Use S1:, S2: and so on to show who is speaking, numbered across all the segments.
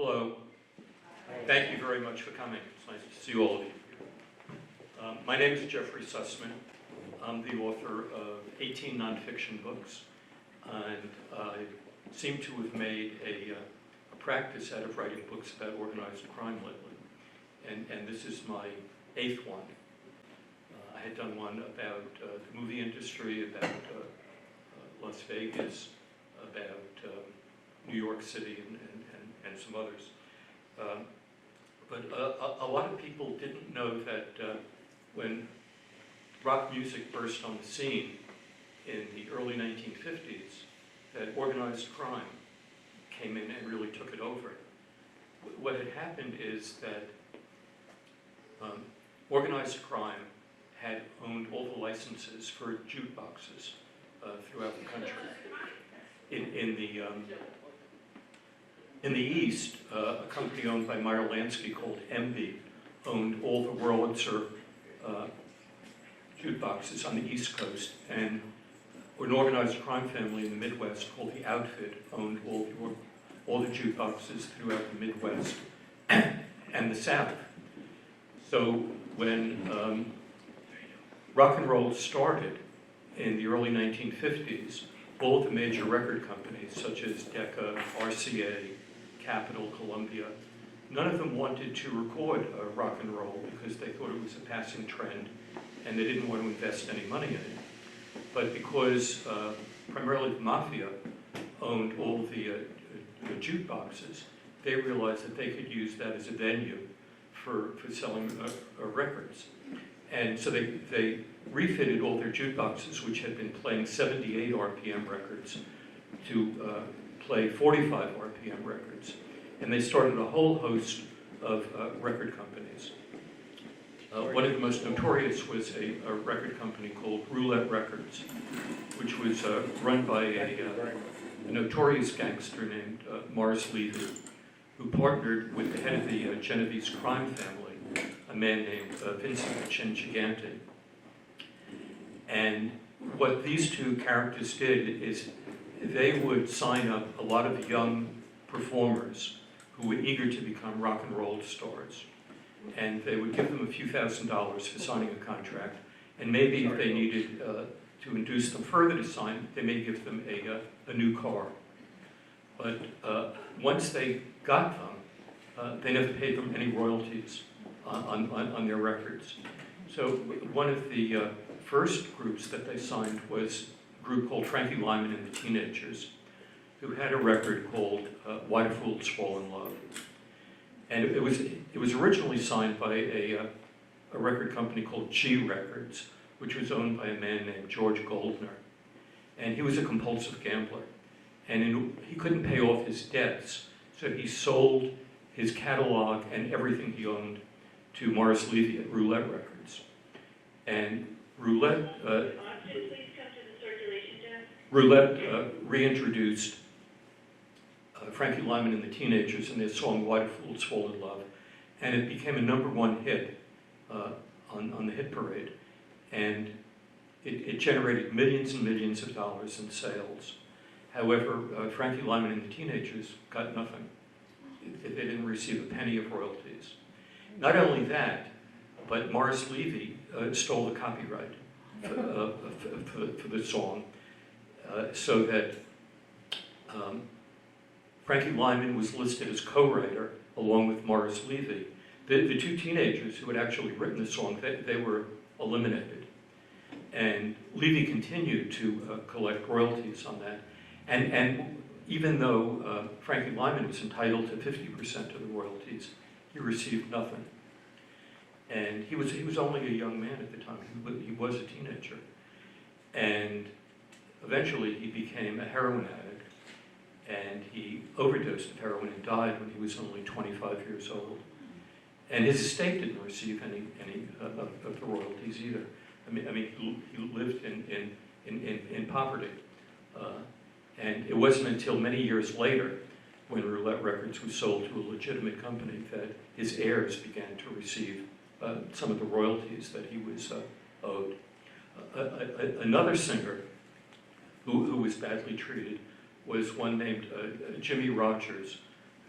S1: Hello. Thank you very much for coming. It's nice to see all of you. My name is Jeffrey Sussman. I'm the author of 18 nonfiction books, and I seem to have made a practice out of writing books about organized crime lately, and this is my 8th one. I had done one about the movie industry, about Las Vegas, about New York City, and some others. But a lot of people didn't know that when rock music burst on the scene in the early 1950s, that organized crime came in and really took it over. What had happened is that organized crime had owned all the licenses for jukeboxes throughout the country. In the East, a company owned by Meyer Lansky called MB owned all the Wurlitzer jukeboxes on the East Coast, and an organized crime family in the Midwest called the Outfit owned all the jukeboxes throughout the Midwest and the South. So when rock and roll started in the early 1950s, all of the major record companies such as Decca, RCA, Capitol, Columbia, none of them wanted to record rock and roll because they thought it was a passing trend and they didn't want to invest any money in it. But because primarily the mafia owned all the jukeboxes, they realized that they could use that as a venue for selling records. And so they refitted all their jukeboxes, which had been playing 78 RPM records, to play 45 RPM records. And they started a whole host of record companies. One of the most notorious was a record company called Roulette Records, which was run by a notorious gangster named Morris Levy, who partnered with the head of the Genovese crime family, a man named Vincent Gigante. And what these two characters did is they would sign up a lot of young performers who were eager to become rock and roll stars. And they would give them a few $1,000s for signing a contract. And maybe if they needed to induce them further to sign, they may give them a new car. But once they got them, they never paid them any royalties on their records. So one of the first groups that they signed was a group called Frankie Lyman and the Teenagers, who had a record called Why Do Fools Fall in Love. And it was originally signed by a record company called G Records, which was owned by a man named George Goldner. And he was a compulsive gambler. And he couldn't pay off his debts, so he sold his catalog and everything he owned to Morris Levy at Roulette Records. And Roulette reintroduced Frankie Lyman and the Teenagers and their song Why Do Fools Fall in Love, and it became a #1 hit on the hit parade, and it generated millions and millions of dollars in sales. However, Frankie Lyman and the Teenagers got nothing. They didn't receive a penny of royalties. Not only that, but Morris Levy stole the copyright for the song, so that Frankie Lyman was listed as co-writer along with Morris Levy. The two teenagers who had actually written the song, they were eliminated. And Levy continued to collect royalties on that. And even though Frankie Lyman was entitled to 50% of the royalties, he received nothing. And he was only a young man at the time. He was a teenager. And eventually he became a heroin addict. And he overdosed of heroin and died when he was only 25 years old. And his estate didn't receive any of the royalties either. I mean, he lived in poverty. And it wasn't until many years later, when Roulette Records was sold to a legitimate company, that his heirs began to receive some of the royalties that he was owed. Another singer who was badly treated was one named Jimmy Rogers,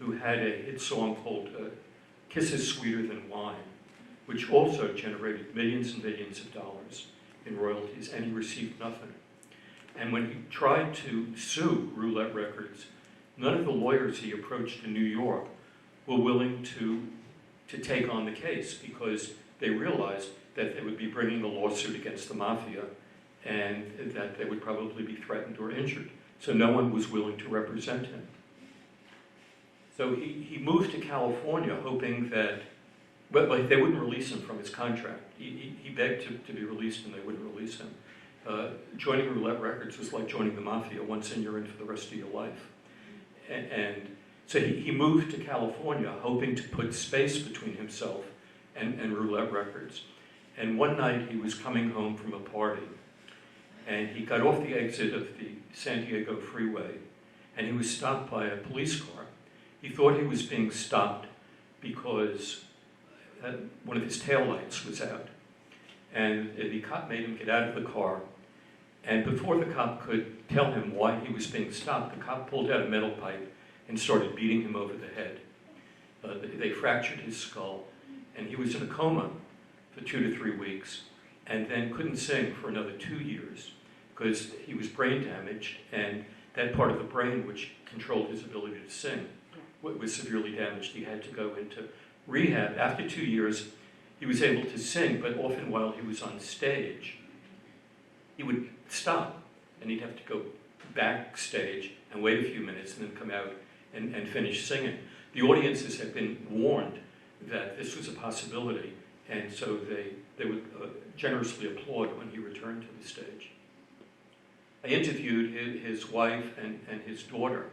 S1: who had a hit song called Kisses Sweeter Than Wine, which also generated millions and millions of dollars in royalties, and he received nothing. And when he tried to sue Roulette Records, none of the lawyers he approached in New York were willing to take on the case, because they realized that they would be bringing a lawsuit against the mafia and that they would probably be threatened or injured. So no one was willing to represent him. So he moved to California hoping that, well, they wouldn't release him from his contract. He begged to be released and they wouldn't release him. Joining Roulette Records was like joining the mafia. Once in, you're in for the rest of your life. And so he moved to California hoping to put space between himself and Roulette Records. And one night he was coming home from a party, and he got off the exit of the San Diego freeway, and he was stopped by a police car. He thought he was being stopped because one of his taillights was out. And the cop made him get out of the car. And before the cop could tell him why he was being stopped, the cop pulled out a metal pipe and started beating him over the head. They fractured his skull, and he was in a coma for 2 to 3 weeks, and then couldn't sing for another 2 years because he was brain damaged, and that part of the brain which controlled his ability to sing was severely damaged. He had to go into rehab. After 2 years, he was able to sing, but often while he was on stage, he would stop, and he'd have to go backstage and wait a few minutes and then come out and finish singing. The audiences had been warned that this was a possibility, and so they would generously applaud when he returned to the stage. I interviewed his wife and his daughter,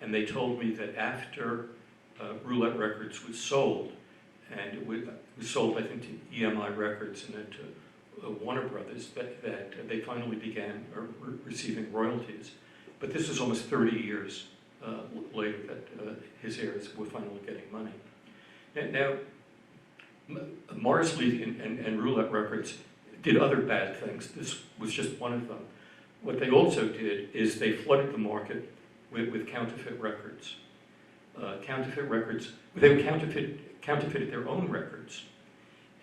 S1: and they told me that after Roulette Records was sold, and it was sold, I think, to EMI Records and then to Warner Brothers, that they finally began receiving royalties. But this was almost 30 years later that his heirs were finally getting money. Now, Morris Levy and Roulette Records did other bad things. This was just one of them. What they also did is they flooded the market with counterfeit records. Counterfeit records, they would counterfeited their own records.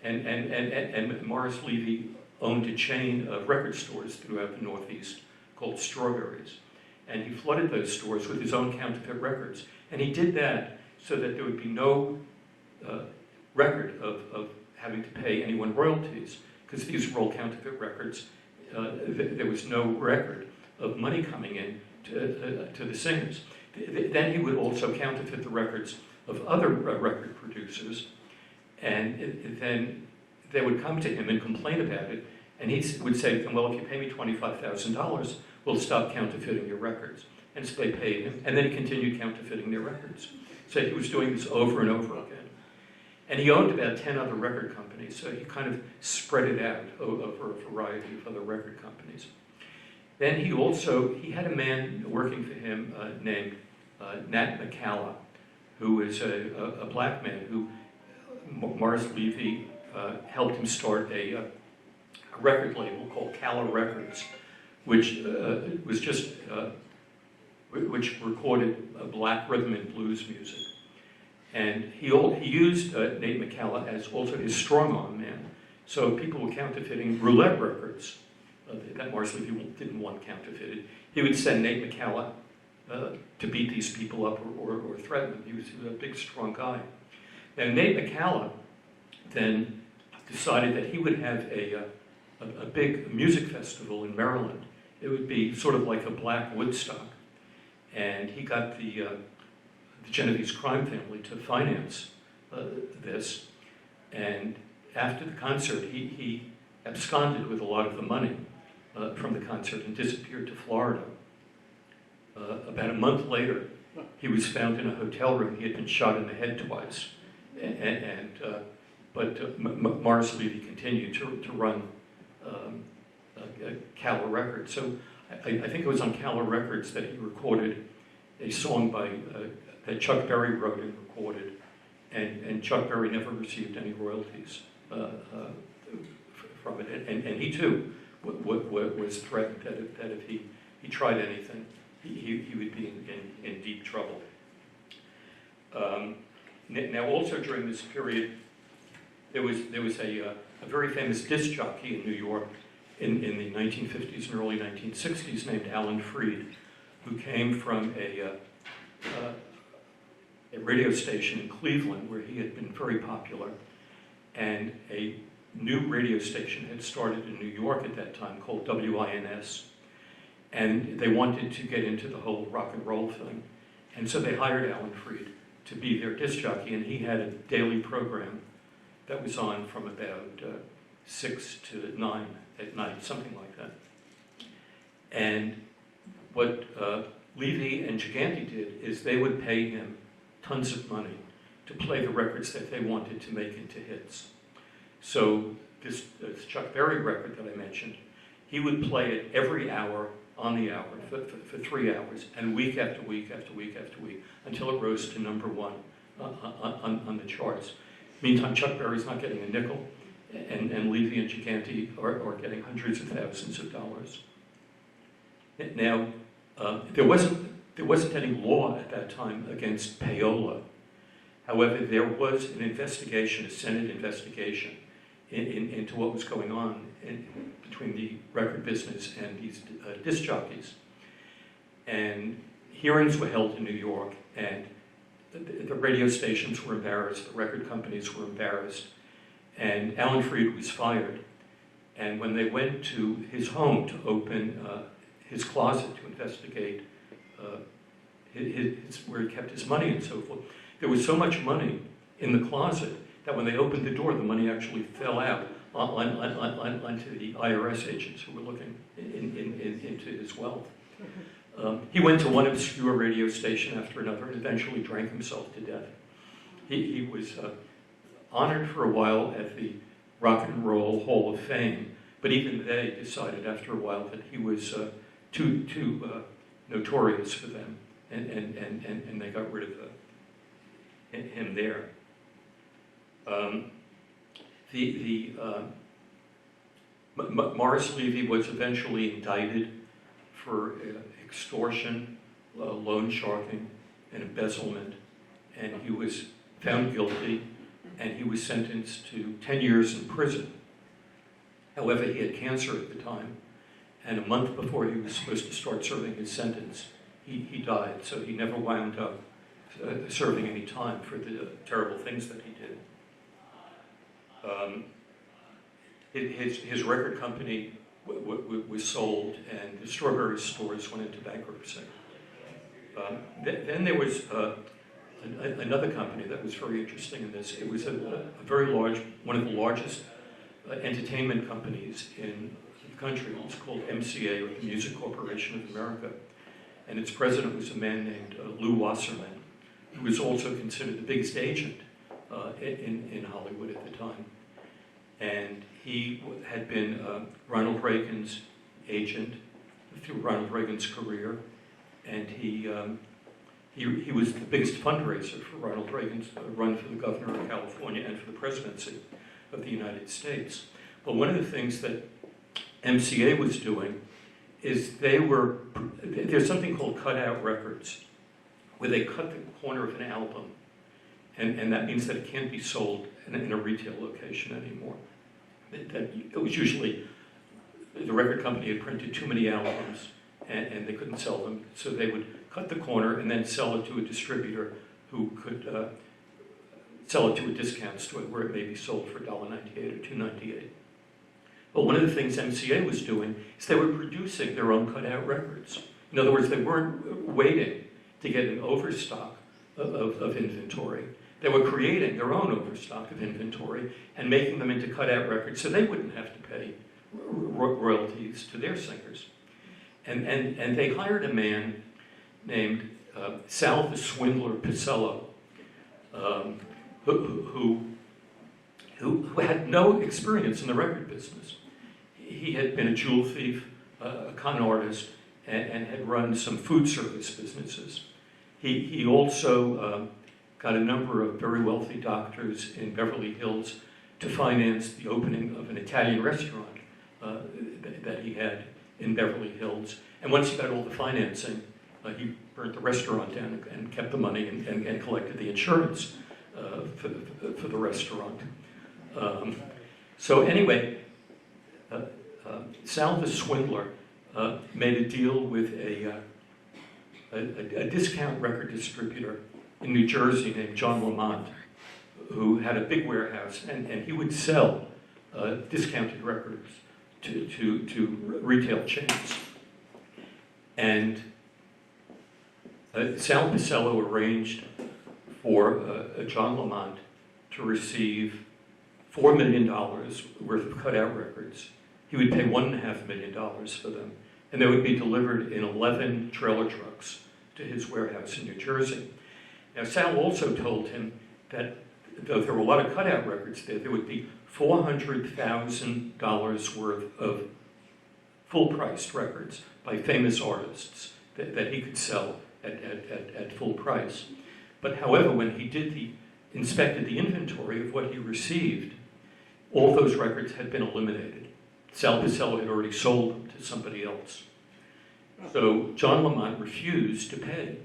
S1: And Morris Levy owned a chain of record stores throughout the Northeast called Strawberries. And he flooded those stores with his own counterfeit records. And he did that so that there would be no record of having to pay anyone royalties, because these were all counterfeit records. There was no record of money coming in to the singers. Then he would also counterfeit the records of other record producers, and then they would come to him and complain about it, and he would say to them, well, if you pay me $25,000, we'll stop counterfeiting your records. And so they paid him, and then he continued counterfeiting their records. So he was doing this over and over again. And he owned about 10 other record companies, so he kind of spread it out over a variety of other record companies. Then he had a man working for him named Nat McCalla, who was a black man who Morris Levy helped him start a record label called Calla Records, which was just which recorded black rhythm and blues music. And he used Nate McCalla as also his strong-arm man. So people were counterfeiting Roulette Records that Morris Levy didn't want counterfeited. He would send Nate McCalla to beat these people up or threaten them. He was a big, strong guy. Now, Nate McCalla then decided that he would have a big music festival in Maryland. It would be sort of like a black Woodstock. And he got the Genovese crime family to finance this. And after the concert, he absconded with a lot of the money from the concert and disappeared to Florida. About a month later, he was found in a hotel room. He had been shot in the head twice. But Morris Levy continued to run Calla Records. So I think it was on Calla Records that he recorded a song that Chuck Berry wrote and recorded, and Chuck Berry never received any royalties from it. And he too was threatened that if he tried anything, he would be in deep trouble. Now, also during this period, there was a very famous disc jockey in New York in the 1950s and early 1960s named Alan Freed, who came from a radio station in Cleveland where he had been very popular, and a new radio station had started in New York at that time called WINS, and they wanted to get into the whole rock and roll thing, and so they hired Alan Freed to be their disc jockey, and he had a daily program that was on from about 6 to 9 at night, something like that. And what Levy and Gigante did is they would pay him tons of money to play the records that they wanted to make into hits. So this Chuck Berry record that I mentioned, he would play it every hour on the hour for 3 hours, and week after week after week after week, until it rose to #1 on the charts. Meantime, Chuck Berry's not getting a nickel, and Levy and Gigante are getting hundreds of thousands of dollars. Now, there wasn't any law at that time against payola. However, there was an investigation, a Senate investigation, into what was going on between the record business and these disc jockeys. And hearings were held in New York, and the radio stations were embarrassed, the record companies were embarrassed, and Alan Freed was fired. And when they went to his home to open his closet to investigate where he kept his money and so forth, there was so much money in the closet that when they opened the door, the money actually fell out onto the IRS agents who were looking into his wealth. He went to one obscure radio station after another and eventually drank himself to death. He was honored for a while at the Rock and Roll Hall of Fame, but even they decided after a while that he was too notorious for them, and they got rid of him there. Morris Levy was eventually indicted for extortion, loan sharking, and embezzlement, and he was found guilty, and he was sentenced to 10 years in prison. However, he had cancer at the time, and a month before he was supposed to start serving his sentence, he died, so he never wound up serving any time for the terrible things that he did. His record company was sold, and the Strawberry stores went into bankruptcy. Then there was another company that was very interesting in this. It was a very large, one of the largest entertainment companies in the country. It was called MCA, or the Music Corporation of America. And its president was a man named Lou Wasserman, who was also considered the biggest agent in Hollywood at the time. And he had been Ronald Reagan's agent through Ronald Reagan's career, and he was the biggest fundraiser for Ronald Reagan's run for the governor of California and for the presidency of the United States. But one of the things that MCA was doing is there's something called cutout records, where they cut the corner of an album, and that means that it can't be sold in a retail location anymore. It was usually, the record company had printed too many albums, and they couldn't sell them, so they would cut the corner and then sell it to a distributor who could sell it to a discount store where it may be sold for $1.98 or $2.98. But one of the things MCA was doing is they were producing their own cutout records. In other words, they weren't waiting to get an overstock of inventory. They were creating their own overstock of inventory and making them into cutout records so they wouldn't have to pay royalties to their singers. And they hired a man named Sal the Swindler Pisello, who had no experience in the record business. He had been a jewel thief, a con artist, and had run some food service businesses. He also got a number of very wealthy doctors in Beverly Hills to finance the opening of an Italian restaurant that he had in Beverly Hills. And once he got all the financing, he burnt the restaurant down and kept the money and collected the insurance for the restaurant. So anyway, Sal the swindler made a deal with a discount record distributor in New Jersey named John Lamont, who had a big warehouse, and he would sell discounted records to retail chains. And Sal Picello arranged for John Lamont to receive $4 million worth of cutout records. He would pay $1.5 million for them, and they would be delivered in 11 trailer trucks to his warehouse in New Jersey. Now, Sal also told him that though there were a lot of cutout records there would be $400,000 worth of full-priced records by famous artists that he could sell at full price. But however, when he inspected the inventory of what he received, all those records had been eliminated. Sal Picello had already sold them to somebody else. So John Lamont refused to pay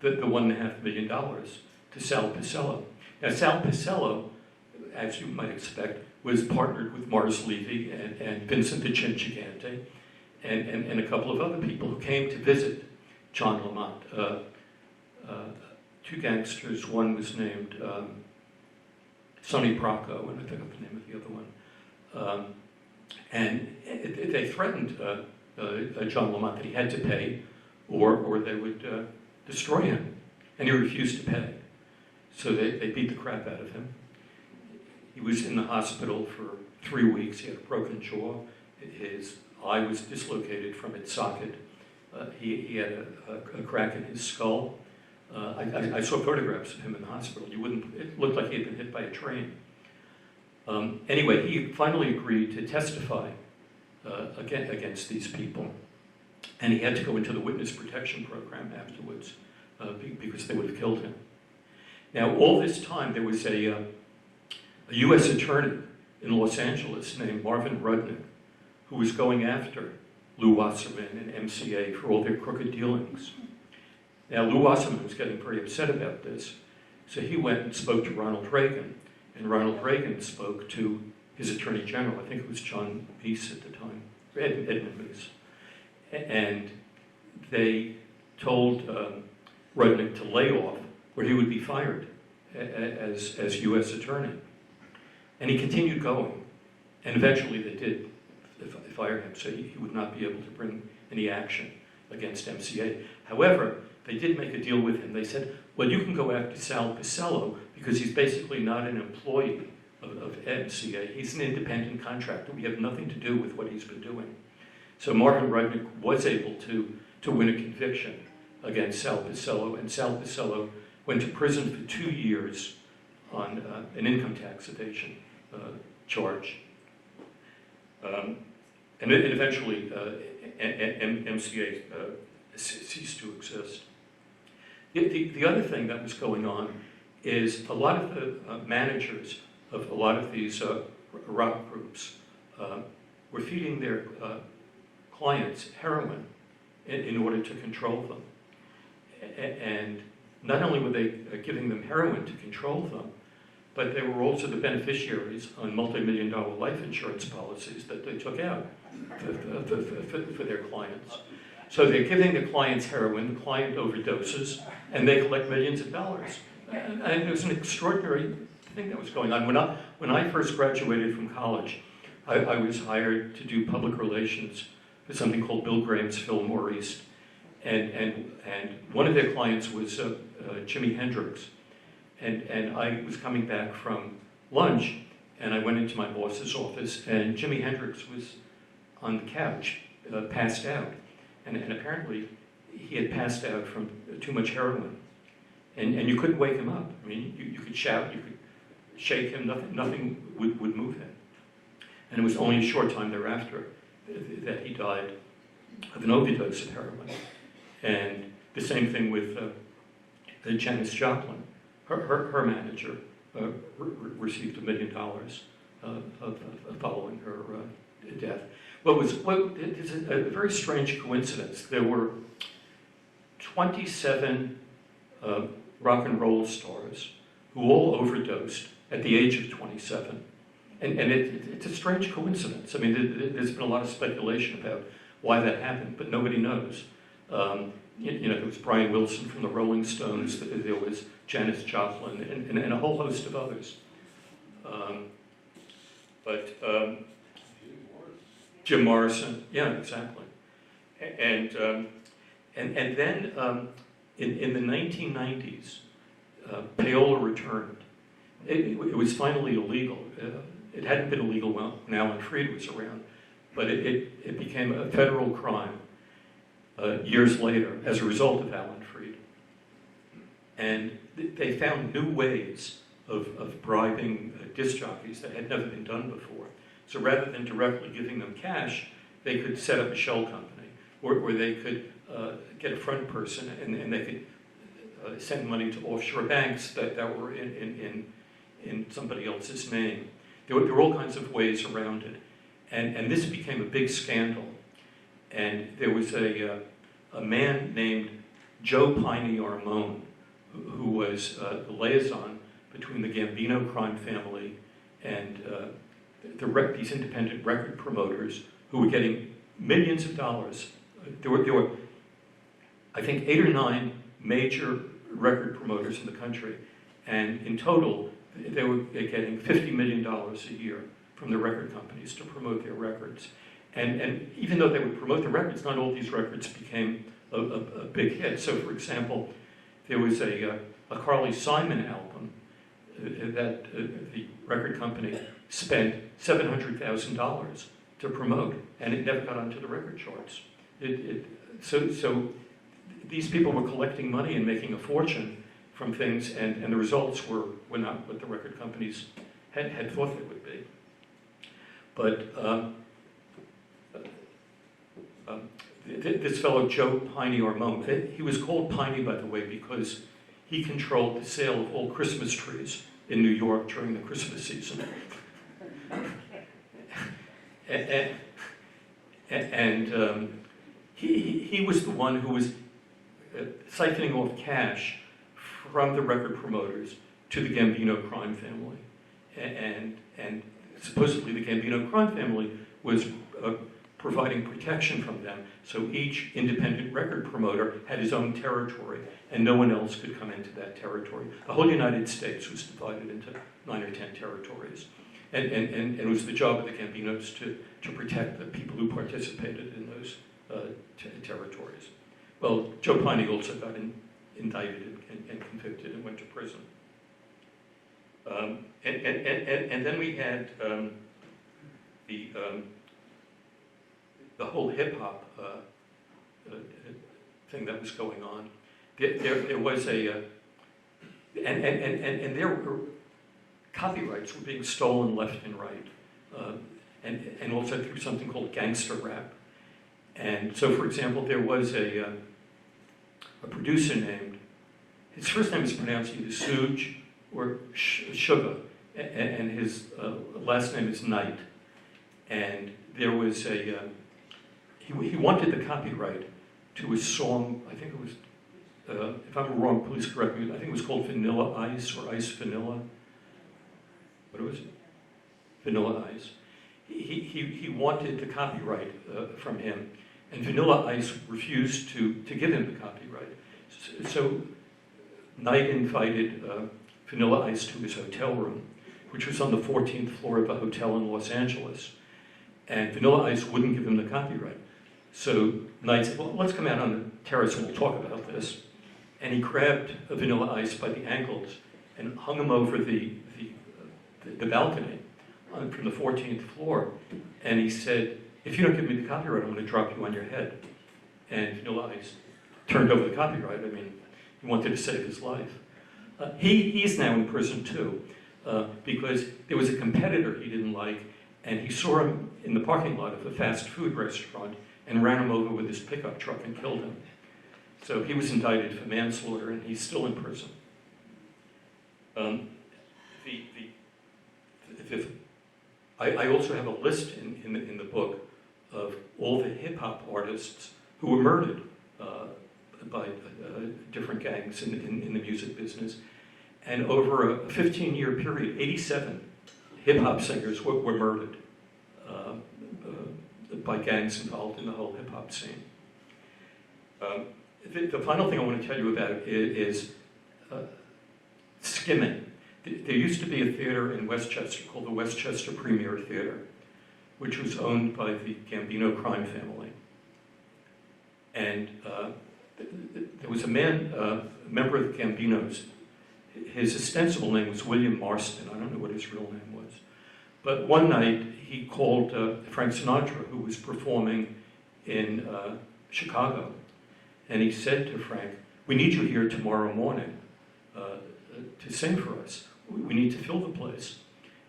S1: the $1.5 million to Sal Picello. Now, Sal Picello, as you might expect, was partnered with Morris Levy and Vincent the Chin Gigante and a couple of other people who came to visit John Lamont. Two gangsters, one was named Sonny Bracco, and I think of the name of the other one. And they threatened John Lamont that he had to pay or they would destroy him. And he refused to pay. So they beat the crap out of him. He was in the hospital for 3 weeks. He had a broken jaw. His eye was dislocated from its socket. He had a crack in his skull. I saw photographs of him in the hospital. It looked like he had been hit by a train. Anyway, he finally agreed to testify against these people. And he had to go into the witness protection program afterwards because they would have killed him. Now, all this time, there was a U.S. attorney in Los Angeles named Marvin Rudnick who was going after Lou Wasserman and MCA for all their crooked dealings. Now, Lou Wasserman was getting very upset about this, so he went and spoke to Ronald Reagan, and Ronald Reagan spoke to his Attorney General, I think it was John Meese at the time, Edmund Meese, and they told Rudnick to lay off or he would be fired as U.S. Attorney. And he continued going, and eventually they did fire him, so he would not be able to bring any action against MCA. However, they did make a deal with him. They said, well, you can go after Sal Picello because he's basically not an employee of MCA. He's an independent contractor. We have nothing to do with what he's been doing. So Marvin Rudnick was able to win a conviction against Sal Picello, and Sal Picello went to prison for 2 years on an income tax evasion charge. And eventually, MCA ceased to exist. The other thing that was going on is a lot of the managers of a lot of these rock groups were feeding their clients heroin in order to control them. And not only were they giving them heroin to control them, but they were also the beneficiaries on multi-million-dollar life insurance policies that they took out for their clients. So they're giving the clients heroin, the client overdoses, and they collect millions of dollars. And it was an extraordinary thing that was going on. When I first graduated from college, I was hired to do public relations for something called Bill Graham's Fillmore East. And one of their clients was Jimi Hendrix. And I was coming back from lunch, and I went into my boss's office, and Jimi Hendrix was on the couch, passed out. And apparently, he had passed out from too much heroin. And you couldn't wake him up. I mean, you could shout, you could shake him, nothing would move him. And it was only a short time thereafter that he died of an overdose of heroin. And the same thing with Janis Joplin. Her manager received $1 million following her death. It's a very strange coincidence. There were 27 rock and roll stars who all overdosed at the age of 27. And it's a strange coincidence. I mean, there's been a lot of speculation about why that happened, but nobody knows. There was Brian Wilson from the Rolling Stones, there was Janis Joplin, and a whole host of others. Jim Morrison, yeah, exactly. And then in the 1990s, payola returned. It was finally illegal. It hadn't been illegal when Alan Freed was around, but it became a federal crime years later as a result of Alan Freed. And they found new ways of bribing disc jockeys that had never been done before. So rather than directly giving them cash, they could set up a shell company, where they could get a front person and they could send money to offshore banks that were in somebody else's name. There were all kinds of ways around it. And this became a big scandal. And there was a man named Joe Piney Armone, who was the liaison between the Gambino crime family and these independent record promoters who were getting millions of dollars. There were, I think, 8 or 9 major record promoters in the country, and in total, they were getting $50 million a year from the record companies to promote their records. And even though they would promote the records, not all these records became a big hit. So, for example, there was a Carly Simon album that the record company spent $700,000 to promote, and it never got onto the record charts. So these people were collecting money and making a fortune from things, and the results were not what the record companies had thought they would be. But this fellow, Joe Piney Armone, he was called Piney, by the way, because he controlled the sale of all Christmas trees in New York during the Christmas season. He was the one who was siphoning off cash from the record promoters to the Gambino crime family. And supposedly the Gambino crime family was providing protection from them, so each independent record promoter had his own territory, and no one else could come into that territory. The whole United States was divided into 9 or 10 territories, and it was the job of the Gambinos to protect the people who participated in those territories. Well, Joe Piney also got indicted and convicted and went to prison. And then we had the whole hip-hop thing that was going on. There was and there were copyrights were being stolen left and right, and also through something called gangster rap. And so, for example, there was a producer named, his first name is pronounced either Suge or Sugar, and his last name is Knight. And there was he wanted the copyright to a song, I think it was, if I'm wrong, please correct me, I think it was called Vanilla Ice or Ice Vanilla. What was it? Vanilla Ice. He wanted the copyright from him, and Vanilla Ice refused to give him the copyright. So Knight invited Vanilla Ice to his hotel room, which was on the 14th floor of a hotel in Los Angeles. And Vanilla Ice wouldn't give him the copyright. So Knight said, well, let's come out on the terrace and we'll talk about this. And he grabbed Vanilla Ice by the ankles and hung him over the balcony from the 14th floor. And he said, if you don't give me the copyright, I'm going to drop you on your head. And Vanilla Ice turned over the copyright. I mean, he wanted to save his life. He's now in prison too, because there was a competitor he didn't like, and he saw him in the parking lot of a fast food restaurant and ran him over with his pickup truck and killed him. So he was indicted for manslaughter, and he's still in prison. I also have a list in the book of all the hip-hop artists who were murdered by different gangs in the music business. And over a 15-year period, 87 hip-hop singers were murdered by gangs involved in the whole hip-hop scene. The final thing I want to tell you about is skimming. There used to be a theater in Westchester called the Westchester Premier Theater, which was owned by the Gambino crime family. And there was a man, a member of the Gambinos. His ostensible name was William Marston. I don't know what his real name was. But one night, he called Frank Sinatra, who was performing in Chicago. And he said to Frank, "We need you here tomorrow morning to sing for us. We need to fill the place."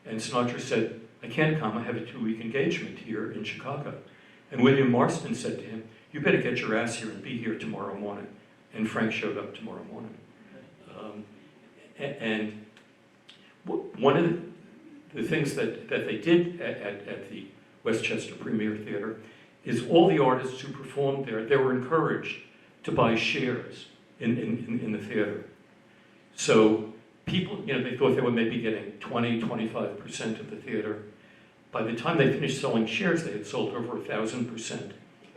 S1: And Sinatra said, "I can't come. I have a 2-week engagement here in Chicago." And William Marston said to him, "You better get your ass here and be here tomorrow morning." And Frank showed up tomorrow morning. And one of the things that they did at the Westchester Premier Theater is all the artists who performed there, they were encouraged to buy shares in the theater. So people, they thought they were maybe getting 20-25% of the theater. By the time they finished selling shares, they had sold over 1,000%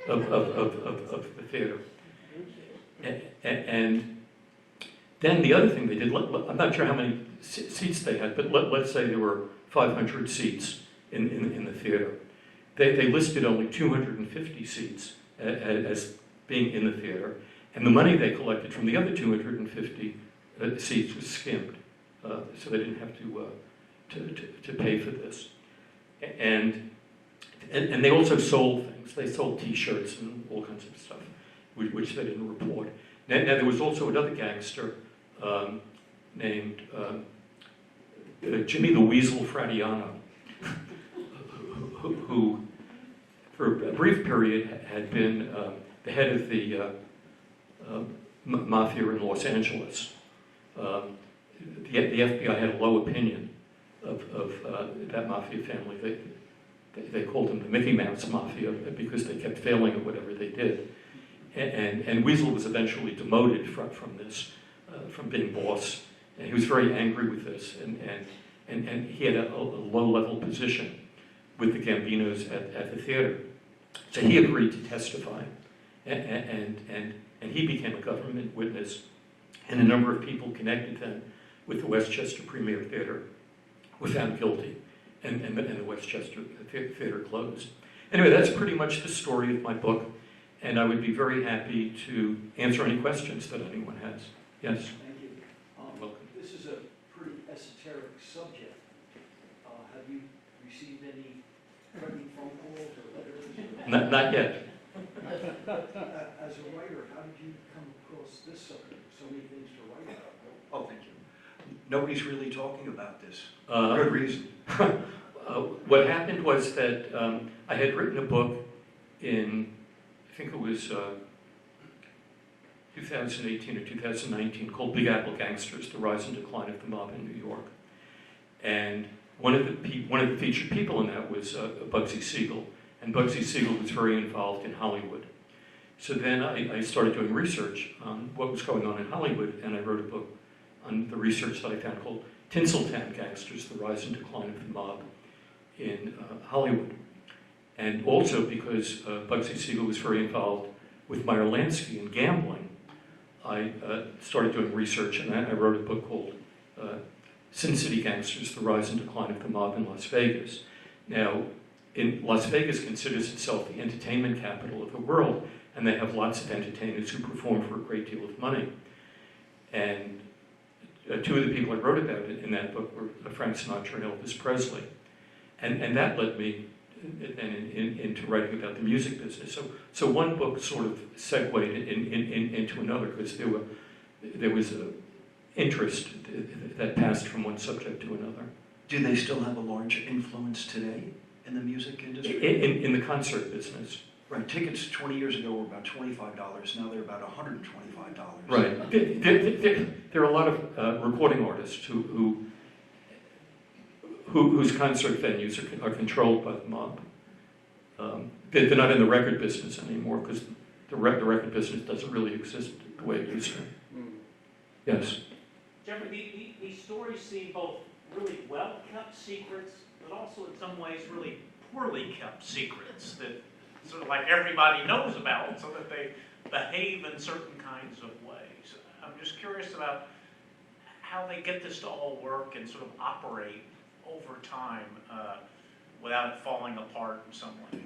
S1: of the theater. And then the other thing they did, I'm not sure how many seats they had, but let's say there were 500 seats in the theater. They listed only 250 seats as being in the theater, and the money they collected from the other 250 seats was skimmed, so they didn't have to pay for this. And they also sold things. They sold T-shirts and all kinds of stuff, which they didn't report. Now there was also another gangster named Jimmy the Weasel Fradiano, who for a brief period had been the head of the mafia in Los Angeles. The FBI had a low opinion of that mafia family. They called them the Mickey Mouse Mafia because they kept failing at whatever they did. And Weasel was eventually demoted from this, from being boss. And he was very angry with this. And he had a low-level position with the Gambinos at the theater. So he agreed to testify. And he became a government witness. And a number of people connected then with the Westchester Premier Theater were found guilty. And the Westchester Theater closed. Anyway, that's pretty much the story of my book. And I would be very happy to answer any questions that anyone has. Yes?
S2: Thank you.
S1: Welcome.
S2: This is a pretty esoteric subject. Have you received any threatening phone calls or letters?
S1: Not yet.
S2: As a writer, how did you come across this subject? So many things to write about.
S3: Oh, thank you. Nobody's really talking about this.
S1: Uh,
S3: Good reason.
S1: What happened was that I had written a book in, I think it was 2018 or 2019, called Big Apple Gangsters, The Rise and Decline of the Mob in New York. And one of the featured people in that was Bugsy Siegel. And Bugsy Siegel was very involved in Hollywood. So then I started doing research on what was going on in Hollywood, and I wrote a book on the research that I found called Tinseltown Gangsters, The Rise and Decline of the Mob in Hollywood. And also because Bugsy Siegel was very involved with Meyer Lansky in gambling, I started doing research, and I wrote a book called Sin City Gangsters, The Rise and Decline of the Mob in Las Vegas. Now, Las Vegas considers itself the entertainment capital of the world, and they have lots of entertainers who perform for a great deal of money. And two of the people I wrote about in that book were Frank Sinatra and Elvis Presley. And that led me then into writing about the music business. So one book sort of segued into another because there was an interest that passed from one subject to another.
S3: Do they still have a large influence today in the music industry?
S1: In the concert business.
S3: Right. Tickets 20 years ago were about $25. Now they're about $125.
S1: Right. There are a lot of recording artists whose concert venues are controlled by the mob. They're not in the record business anymore because the record business doesn't really exist the way it used to. Yes.
S4: Jeffrey, these stories seem both really well-kept secrets, but also in some ways really poorly kept secrets that sort of like everybody knows about, so that they behave in certain kinds of ways. I'm just curious about how they get this to all work and sort of operate over time without it falling apart in some way.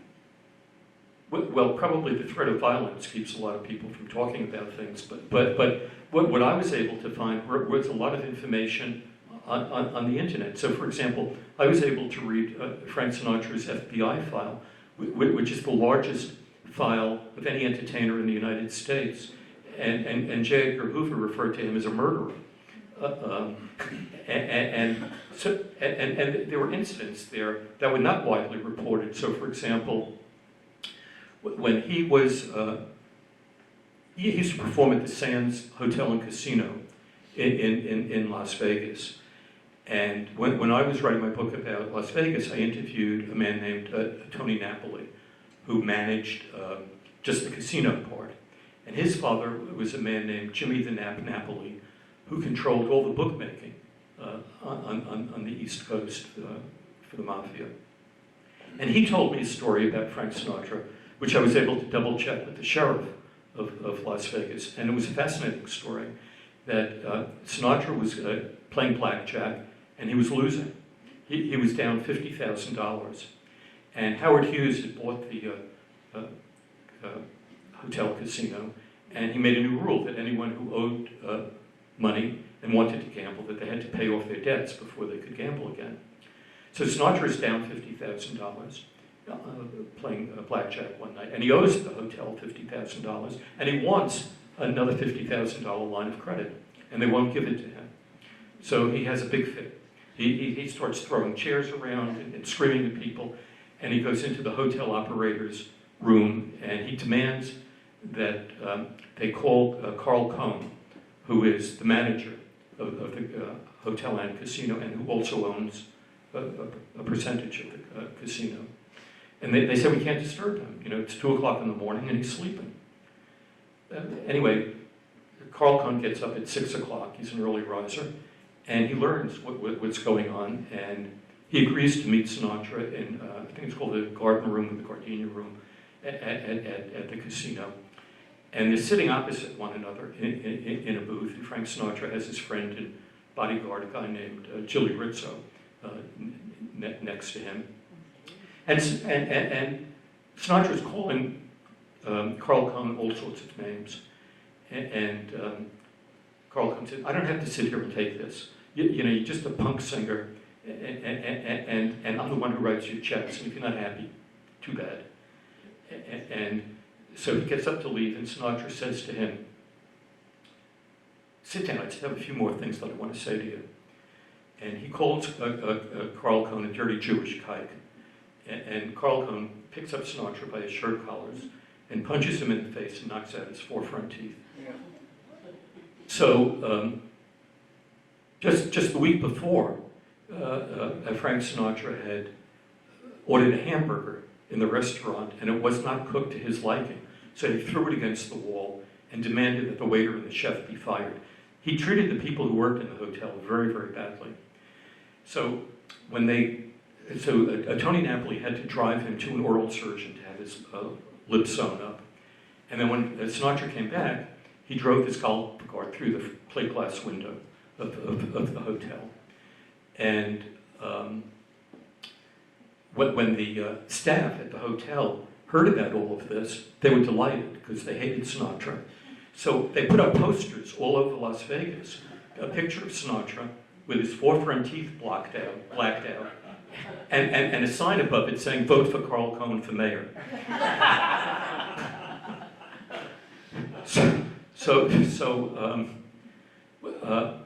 S1: Well, probably the threat of violence keeps a lot of people from talking about things, but what I was able to find was a lot of information on the internet. So, for example, I was able to read Frank Sinatra's FBI file, which is the largest file of any entertainer in the United States, and J. Edgar Hoover referred to him as a murderer. And there were incidents there that were not widely reported. So, for example, when he was, he used to perform at the Sands Hotel and Casino in Las Vegas. And when I was writing my book about Las Vegas, I interviewed a man named Tony Napoli, who managed just the casino part. And his father was a man named Jimmy the Nap Napoli, who controlled all the bookmaking on the East Coast for the Mafia. And he told me a story about Frank Sinatra, which I was able to double check with the sheriff of Las Vegas. And it was a fascinating story that Sinatra was playing blackjack and he was losing. He was down $50,000. And Howard Hughes had bought the hotel casino, and he made a new rule that anyone who owed money and wanted to gamble, that they had to pay off their debts before they could gamble again. So Sinatra's down $50,000 playing blackjack one night, and he owes the hotel $50,000, and he wants another $50,000 line of credit, and they won't give it to him. So he has a big fit. He starts throwing chairs around and screaming at people, and he goes into the hotel operator's room, and he demands that they call Carl Cohn, who is the manager of the hotel and casino, and who also owns a percentage of the casino. And they say, we can't disturb him. You know, it's 2 o'clock in the morning and he's sleeping. Anyway, Carl Cohn gets up at 6 o'clock. He's an early riser. And he learns what's going on. And he agrees to meet Sinatra in, I think it's called the Garden Room or the Gardenia Room at the casino. And they're sitting opposite one another in a booth. And Frank Sinatra has his friend and bodyguard, a guy named Gilly Rizzo, next to him. And Sinatra's calling Carl Cohn all sorts of names. And Carl Cohn said, I don't have to sit here and take this. You know, you're just a punk singer, and I'm the one who writes your checks, and if you're not happy, too bad. And so he gets up to leave, and Sinatra says to him, sit down, I just have a few more things that I want to say to you. And he calls Carl Cohn a dirty Jewish kike. And Carl Cohn picks up Sinatra by his shirt collars and punches him in the face and knocks out his 4 front teeth. Yeah. So just the week before, Frank Sinatra had ordered a hamburger in the restaurant, and it was not cooked to his liking. So he threw it against the wall and demanded that the waiter and the chef be fired. He treated the people who worked in the hotel very, very badly. So Tony Napoli had to drive him to an oral surgeon to have his lips sewn up. And then when Sinatra came back, he drove his golf cart through the plate glass window of the hotel. And when the staff at the hotel heard about all of this, they were delighted because they hated Sinatra. So they put up posters all over Las Vegas, a picture of Sinatra with his 4 front teeth blacked out, and a sign above it saying, vote for Carl Cohn for mayor.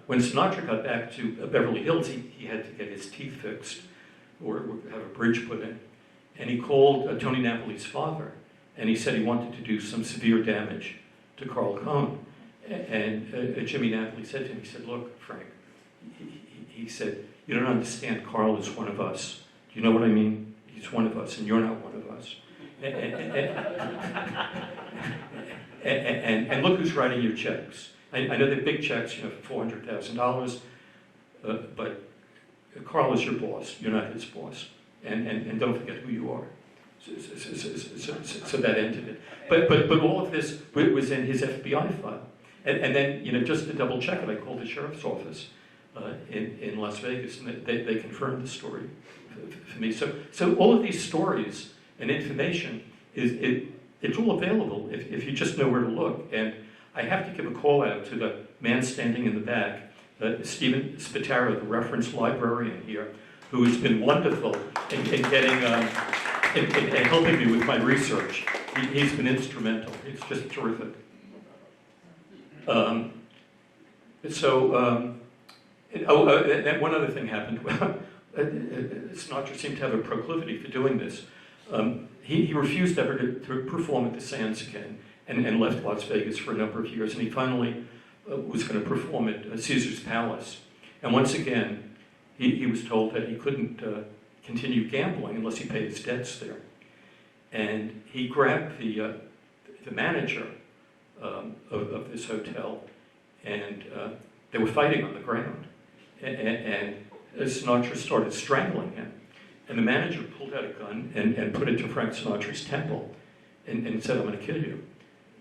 S1: When Sinatra got back to Beverly Hills, he had to get his teeth fixed or have a bridge put in. And he called Tony Napoli's father, and he said he wanted to do some severe damage to Carl Cohn. And Jimmy Napoli said to him, he said, look, Frank, he said, you don't understand, Carl is one of us. Do you know what I mean? He's one of us, and you're not one of us. And look who's writing your checks. I know they're big checks, you know, $400,000, but Carl is your boss. You're not his boss. And don't forget who you are. So that ended it. But all of this was in his FBI file. And then, you know, just to double check it, I called the sheriff's office in Las Vegas, and they confirmed the story for me. So all of these stories and information it's all available if you just know where to look. And I have to give a call out to the man standing in the back, Stephen Spataro, the reference librarian here, who has been wonderful in getting in helping me with my research. He's been instrumental. It's just terrific. And one other thing happened. Sinatra seemed to have a proclivity for doing this. He refused ever to perform at the Sands again and left Las Vegas for a number of years. And he finally was going to perform at Caesar's Palace. And once again, he was told that he couldn't continue gambling unless he paid his debts there. And he grabbed the manager of this hotel, and they were fighting on the ground. And Sinatra started strangling him. And the manager pulled out a gun and put it to Frank Sinatra's temple and said, "I'm going to kill you."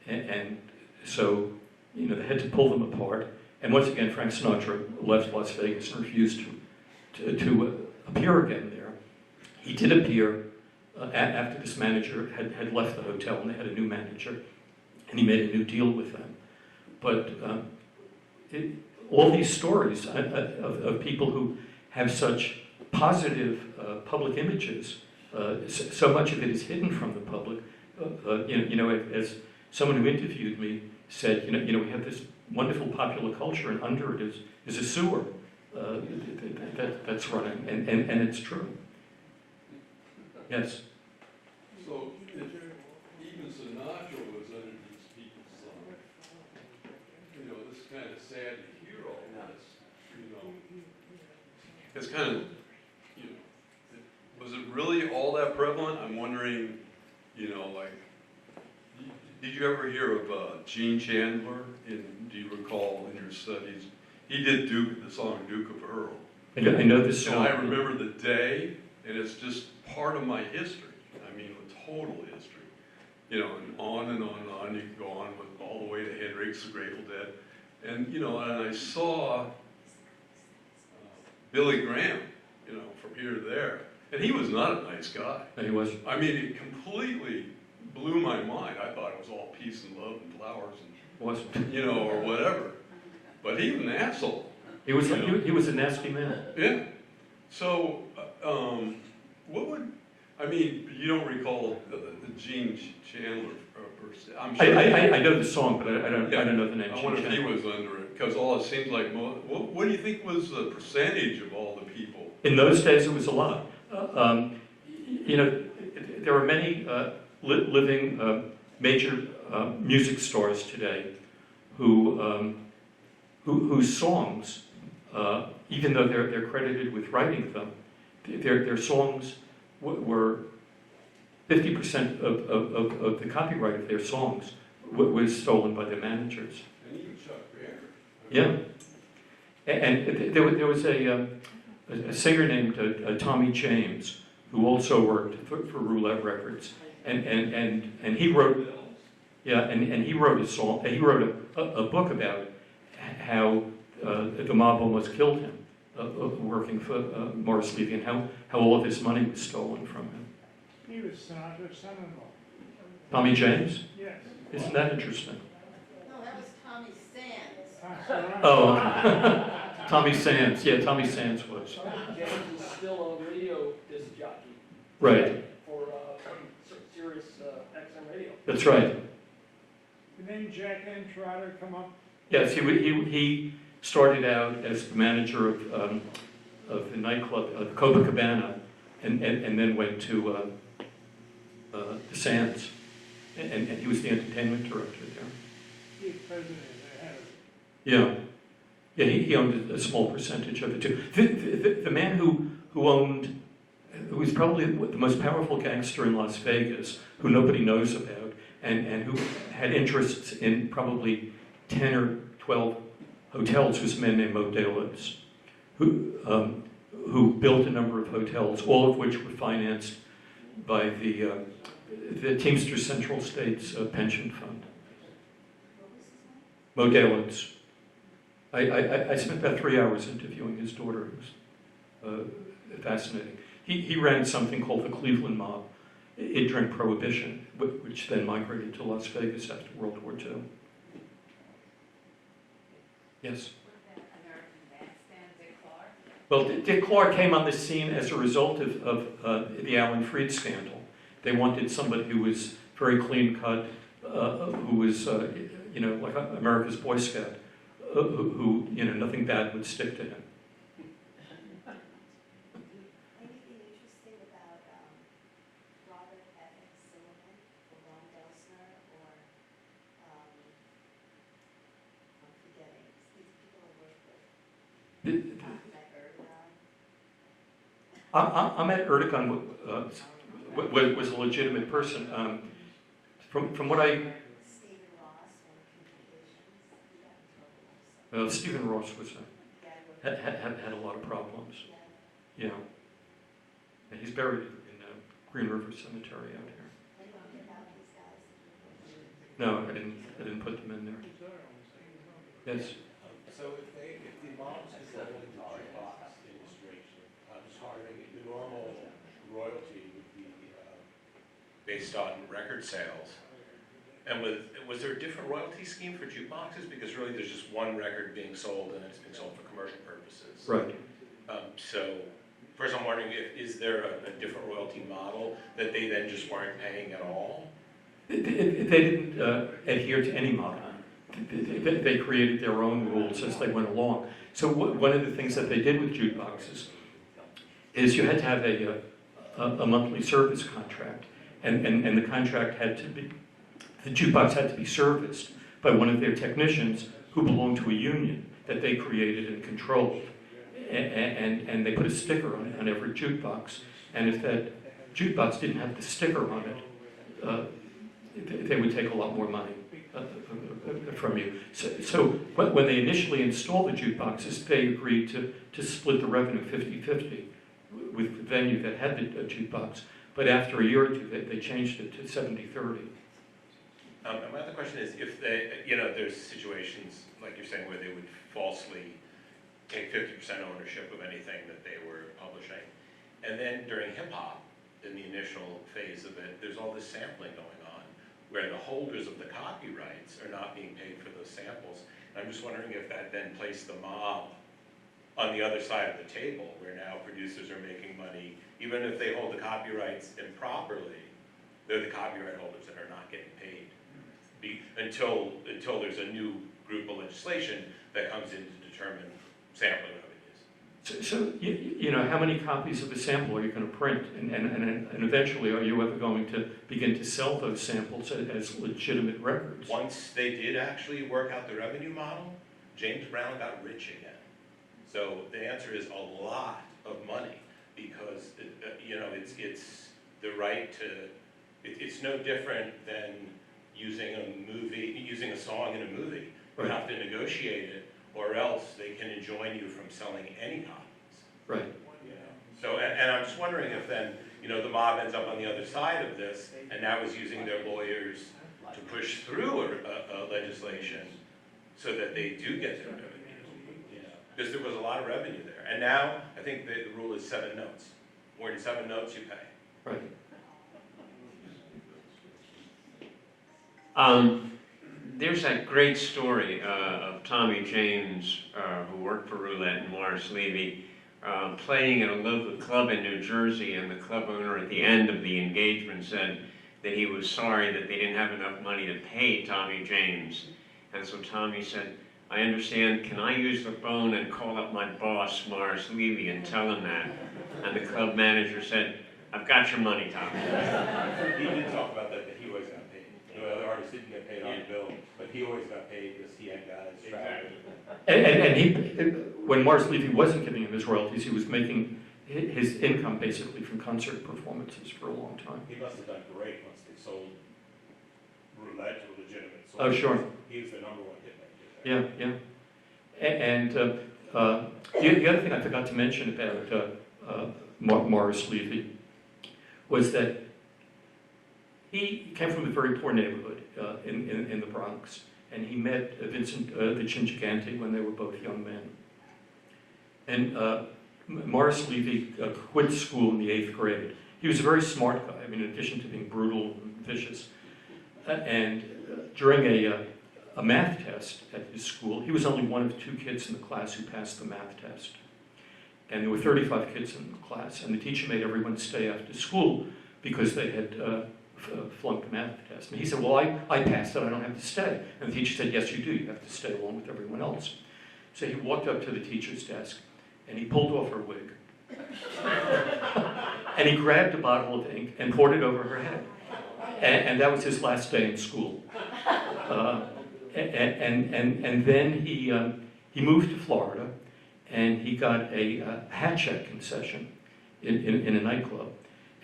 S1: And so, you know, they had to pull them apart. And once again, Frank Sinatra left Las Vegas and refused to appear again there. He did appear after this manager had left the hotel, and they had a new manager, and he made a new deal with them. But all these stories of people who have such positive public images, so much of it is hidden from the public. You know, as someone who interviewed me said, you know, we have this wonderful popular culture, and under it is a sewer that's running, and it's true. Yes.
S5: So even Sinatra was under these people's thumb. You know, this kind of sad to hear all this. You know, it's kind of, you know, was it really all that prevalent? I'm wondering, you know, like, did you ever hear of Gene Chandler? Do you recall in your studies? He did the song Duke of Earl.
S1: I know this song.
S5: And I remember the day, and it's just part of my history. I mean, a total history. You know, and on and on and on. You can go on with all the way to Hendrix, the Grateful Dead. And, you know, and I saw Billy Graham, you know, from here to there. And he was not a nice guy.
S1: And he was.
S5: I mean, it completely blew my mind. I thought it was all peace and love and flowers and,
S1: Wasn't.
S5: you know, or whatever. But he was an asshole.
S1: He was a nasty man.
S5: Yeah. So, what would, I mean, you don't recall the Gene Chandler person? I'm sure.
S1: I know the song, but I don't know the name.
S5: I wonder if he was under it, because all it seems like, what do you think was the percentage of all the people?
S1: In those days, it was a lot. You know, there are many living major music stars today whose songs, even though they're credited with writing them, their songs were 50% of the copyright of their songs was stolen by their managers.
S5: And even Chuck Berry.
S1: Yeah, and there was a singer named Tommy James who also worked for Roulette Records, and he wrote. Yeah, and he wrote a song. He wrote a book about how the mob almost killed him, working for Morris Levy, and how all of his money was stolen from him.
S6: He was Sinatra's son-in-law.
S1: Tommy James?
S6: Yes.
S1: Isn't that interesting?
S7: No, that was Tommy Sands.
S1: Oh, Tommy Sands. Yeah, Tommy Sands was.
S2: Tommy James is still a radio disc jockey.
S1: Right.
S2: For Sirius XM radio.
S1: That's right.
S6: The name Jack N. Trotter come up.
S1: Yes, he started out as the manager of the nightclub, Copacabana, and then went to the Sands, and he was the entertainment director there.
S6: He was president of the head of it.
S1: Yeah, he owned a small percentage of it too. The man who was probably the most powerful gangster in Las Vegas, who nobody knows about, and who had interests in probably 10 or 12 hotels, was a man named bootlegged, who built a number of hotels, all of which were financed by the Teamsters Central States Pension Fund. Bootlegged. I spent about 3 hours interviewing his daughter. It was fascinating. He ran something called the Cleveland Mob, during Prohibition, which then migrated to Las Vegas after World War II. Yes? Well, Dick Clark came on the scene as a result of the Alan Freed scandal. They wanted somebody who was very clean-cut, who was, like America's Boy Scout, who nothing bad would stick to him.
S8: Anything interesting about Robert F. Sussman, or Ron Delsner, or I'm forgetting, these people I work with.
S1: Ahmet Erdogan was a legitimate person. From what I...
S8: Stephen Ross, one of communications, he got in trouble also.
S1: Stephen Ross was
S8: Yeah,
S1: had a lot of problems. Yeah. And he's buried in Green River Cemetery out here.
S8: Anyone hear about these guys?
S1: No, I didn't put them in there. Yes.
S9: So if the moms control the jukebox industry, I'm just wondering, the normal royalty would be based on record sales. And was there a different royalty scheme for jukeboxes? Because really there's just one record being sold and it's being sold for commercial purposes.
S1: Right.
S9: So first I'm wondering, is there a different royalty model that they then just weren't paying at all?
S1: They didn't adhere to any model. They created their own rules as they went along. So one of the things that they did with jukeboxes is you had to have a monthly service contract, and the contract had to be, the jukebox had to be serviced by one of their technicians who belonged to a union that they created and controlled. And they put a sticker on every jukebox, and if that jukebox didn't have the sticker on it, they would take a lot more money from you. So when they initially installed the jukeboxes, they agreed to split the revenue 50-50 with the venue that had the jukebox. But after a year or two, they changed it to 70-30.
S9: My other question is, if there's situations, like you're saying, where they would falsely take 50% ownership of anything that they were publishing. And then during hip-hop, in the initial phase of it, there's all this sampling going on, where the holders of the copyrights are not being paid for those samples. And I'm just wondering if that then placed the mob on the other side of the table, where now producers are making money, even if they hold the copyrights improperly, they're the copyright holders that are not getting paid. Until there's a new group of legislation that comes in to determine sampling revenues.
S1: So how many copies of a sample are you going to print? And eventually, are you ever going to begin to sell those samples as legitimate records?
S9: Once they did actually work out the revenue model, James Brown got rich again. So the answer is a lot of money, because it's the right to. It's no different than using a song in a movie. You have to negotiate it, or else they can enjoin you from selling any copies.
S1: Right.
S9: So, and I'm just wondering if then, the mob ends up on the other side of this, and now is using their lawyers to push through a legislation so that they do get their revenue. Because there was a lot of revenue there. And now, I think the rule is 7 notes. More than 7 notes, you pay.
S1: Right.
S10: There's that great story of Tommy James, who worked for Roulette, and Morris Levy, playing at a local club in New Jersey, and the club owner at the end of the engagement said that he was sorry that they didn't have enough money to pay Tommy James. And so Tommy said, I understand, can I use the phone and call up my boss, Morris Levy, and tell him that? And the club manager said, I've got your money, Tommy.
S9: He did talk about that he always got paid. The other artists didn't get paid on the bill, but he always got paid because he had guys traveling.
S1: And he, when Morris Levy wasn't giving him his royalties, he was making his income basically from concert performances for a long time.
S9: He must have done great once they sold roulette a legitimate source.
S1: Oh, sure.
S9: He's the number one hitmaker.
S1: Yeah, yeah. And the other thing I forgot to mention about Morris Levy was that he came from a very poor neighborhood in the Bronx, and he met Vincent Gigante when they were both young men. And Morris Levy quit school in the 8th grade. He was a very smart guy, I mean, in addition to being brutal and vicious. And during a math test at his school, he was only one of 2 kids in the class who passed the math test. And there were 35 kids in the class, and the teacher made everyone stay after school because they had flunked the math test. And he said, well, I passed it, I don't have to stay. And the teacher said, yes, you do, you have to stay along with everyone else. So he walked up to the teacher's desk, and he pulled off her wig. And he grabbed a bottle of ink and poured it over her head. And that was his last day in school. And then he moved to Florida, and he got a hat check concession in a nightclub.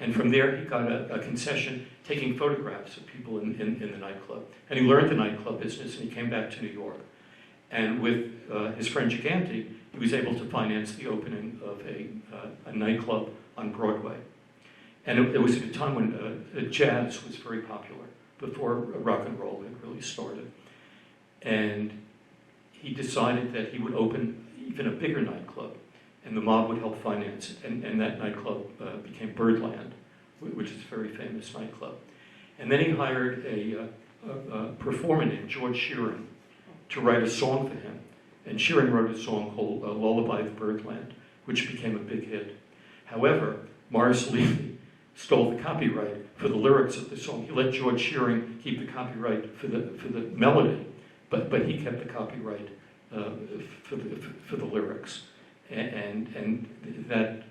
S1: And from there, he got a concession taking photographs of people in the nightclub. And he learned the nightclub business, and he came back to New York. And with his friend Gigante, he was able to finance the opening of a nightclub on Broadway. And it was at a time when jazz was very popular, before rock and roll had really started. And he decided that he would open even a bigger nightclub, and the mob would help finance it. And that nightclub became Birdland, which is a very famous nightclub. And then he hired a performer named George Shearing to write a song for him. And Shearing wrote a song called Lullaby of Birdland, which became a big hit. However, Morris Levy stole the copyright for the lyrics of the song. He let George Shearing keep the copyright for the melody, but he kept the copyright for the lyrics. And that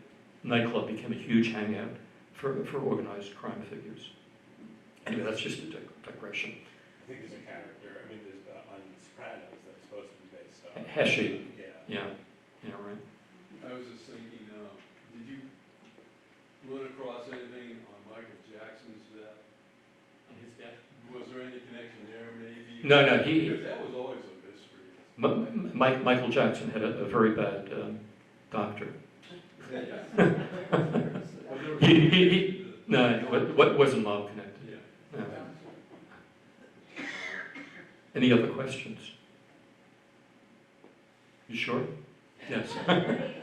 S1: nightclub became a huge hangout for organized crime figures. Anyway, that's just a digression.
S9: I think there's a character, I mean, there's on Sopranos that's supposed to be based on.
S1: Heshy.
S9: Yeah.
S1: Yeah, right.
S5: I was just thinking, did you run across anything on Michael Jackson's death?
S1: His death?
S5: Was there any connection there, maybe?
S1: No,
S5: Because that was always a mystery.
S1: Michael Jackson had a very bad doctor. No, what wasn't mob connected. No. Any other questions? You sure? Yes.
S7: Any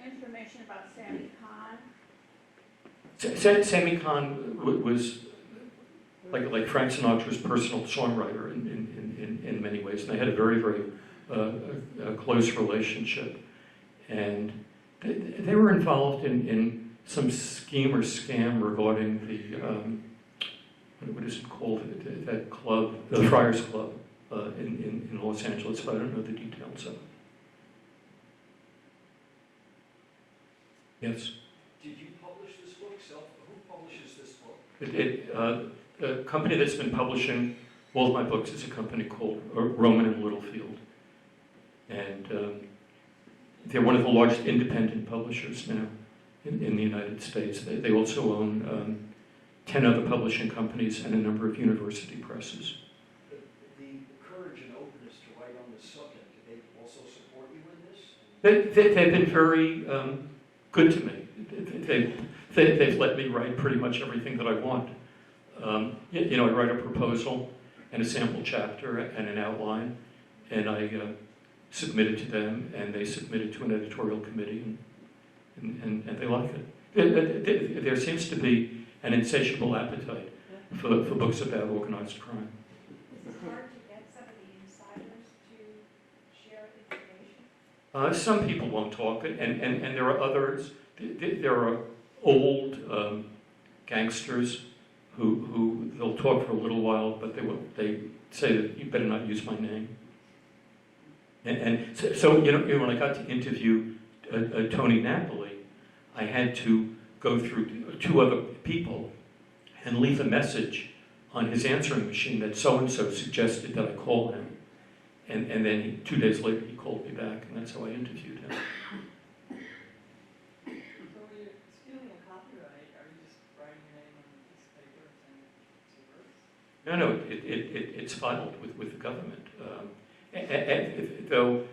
S7: information about Sammy Khan?
S1: Sammy Khan was like Frank Sinatra's personal songwriter in many ways, and they had a very, very close relationship. And they were involved in some scheme or scam regarding the, what is it called, that club, the Friars Club in Los Angeles, but I don't know the details of it. Yes?
S2: Did you publish this book? Who publishes this book?
S1: The company that's been publishing all of my books is a company called Roman and Littlefield. And they're one of the largest independent publishers now in the United States. They also own 10 other publishing companies and a number of university presses.
S2: The courage and openness to write on this subject, do they also support you in this?
S1: They've been very good to me. They've let me write pretty much everything that I want. I write a proposal and a sample chapter and an outline, and I submit it to them, and they submit it to an editorial committee, and they like it. There seems to be an insatiable appetite for books about organized crime.
S8: Is it hard to get some of the insiders to share information?
S1: Some people won't talk, and there are others. There are old gangsters who they'll talk for a little while, but they say that you better not use my name. And so when I got to interview Tony Napoli, I had to go through 2 other people and leave a message on his answering machine that so-and-so suggested that I call him. And then 2 days later, he called me back, and that's how I interviewed him.
S11: So when you're stealing a copyright, are you just writing your name on a piece of paper and saying it's yours?
S1: No, it's filed with the government. Though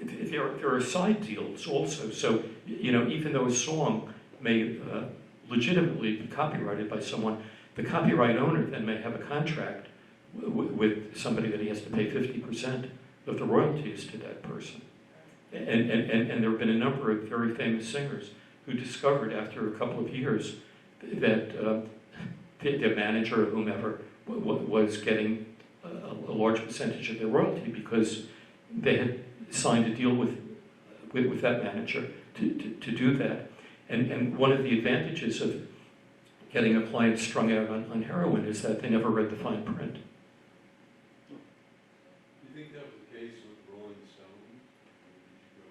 S1: there are side deals also. So, even though a song may legitimately be copyrighted by someone, the copyright owner then may have a contract with somebody that he has to pay 50% of the royalties to that person. And there have been a number of very famous singers who discovered after a couple of years that their manager or whomever was getting a large percentage of their royalty because they had signed a deal with that manager to do that. And one of the advantages of getting a client strung out on heroin is that they never read the fine print.
S5: You think that was the case with Rolling Stone? Did you go